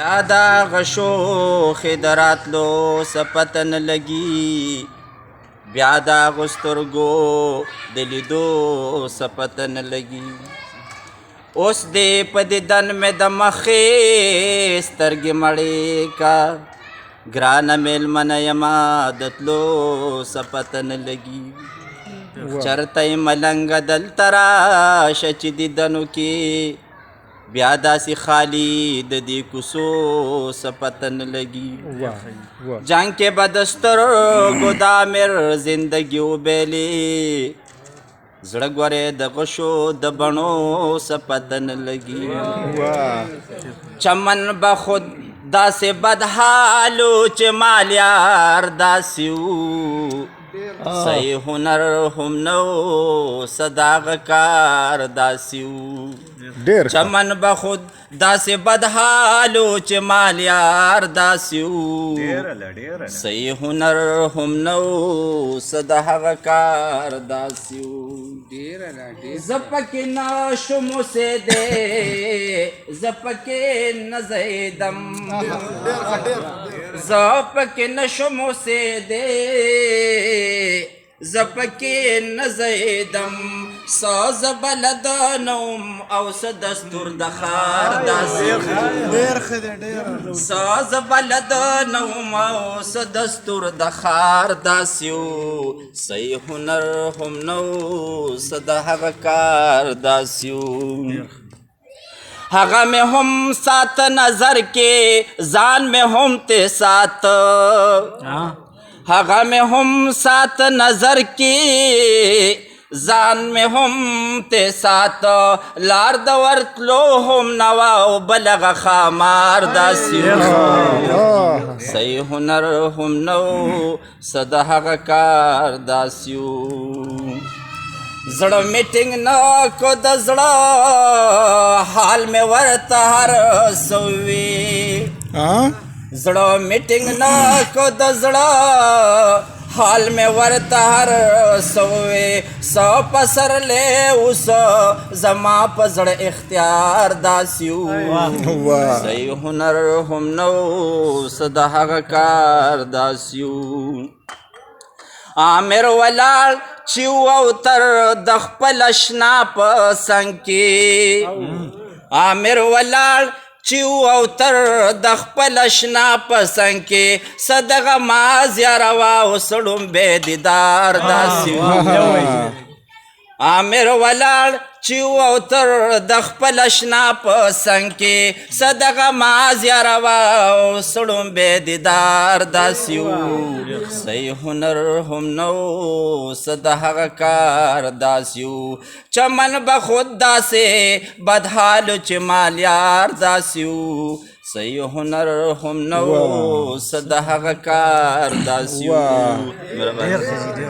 یادا غشو خدراتلو سپتن لگی بیادا غسترگو دلیدو سپتن لگی اوس دې په دیدن مې د مخې سترګې مړې کا ګرانه میلمنه یما د تلو سپته نه لګي چرته یې ملنګه دلته راشه چې دیدنو کې بیا داسې خالي د دې کوڅو سپته نه لګي جنګ کې به د سترګو د امیر زندګي وبیلې زړه ګورې د غشو د بڼو سپته نه لګي چمن به خود داسې بدحالو چې مالیار داسې وو صحیح هنر هم نو صداغه کار داسې وو چمن به خود داسې بدحالو چې مالیار داسې وو صحیح هنر هم نو صداغه کار داسې وو زپکې نشم اوسېدی زپکې نه زیدم زپکې نشم اوسېدی زپکې نه زیدم څه زه بلد نه وم او څه دستور د ښار داسې څه زه بلد نه وم او څه دستور د ښار داسې وو صحیح هنر هم نه وو څه د هغه کار داسې وو هغه مې هم سات نظر کې ځان مې هم ته سات هغه مې هم سات نظر کې ځان مې هم ته سات لار د ورتلو هم نوا او بلغه خامار داسې صحیح هنر هم نو څه د هغه کار داسې زړه میټینګ نه کو د زړه حال مې ورته هر څه وي زړه میټینګ نه کو د زړه حال مې ورته هر څه وي څه پسرلی اوس زما په زړه اختیار داسې وو صحیح هنر هم نو څه د هغه کار داسې وو عامر ولاړ چې او تر د خپل اشنا په څنګ کې عامر ولاړ چې او تر د خپل اشنا په څنګ کې صدغه ما زیاره وا او سړومبی دیدار داسې عامر ولاړ چې او تر د خپل اشنا په څنګ کې صدغه ما زیاره وا او سړومبی دیدار داسې وو صحیح هنر هم نو څه د هغه کار داسې وو چمن به خود داسې بدحالو چې مالیار داسې وو صحیح هنر هم نو څه د هغه کار داسې وو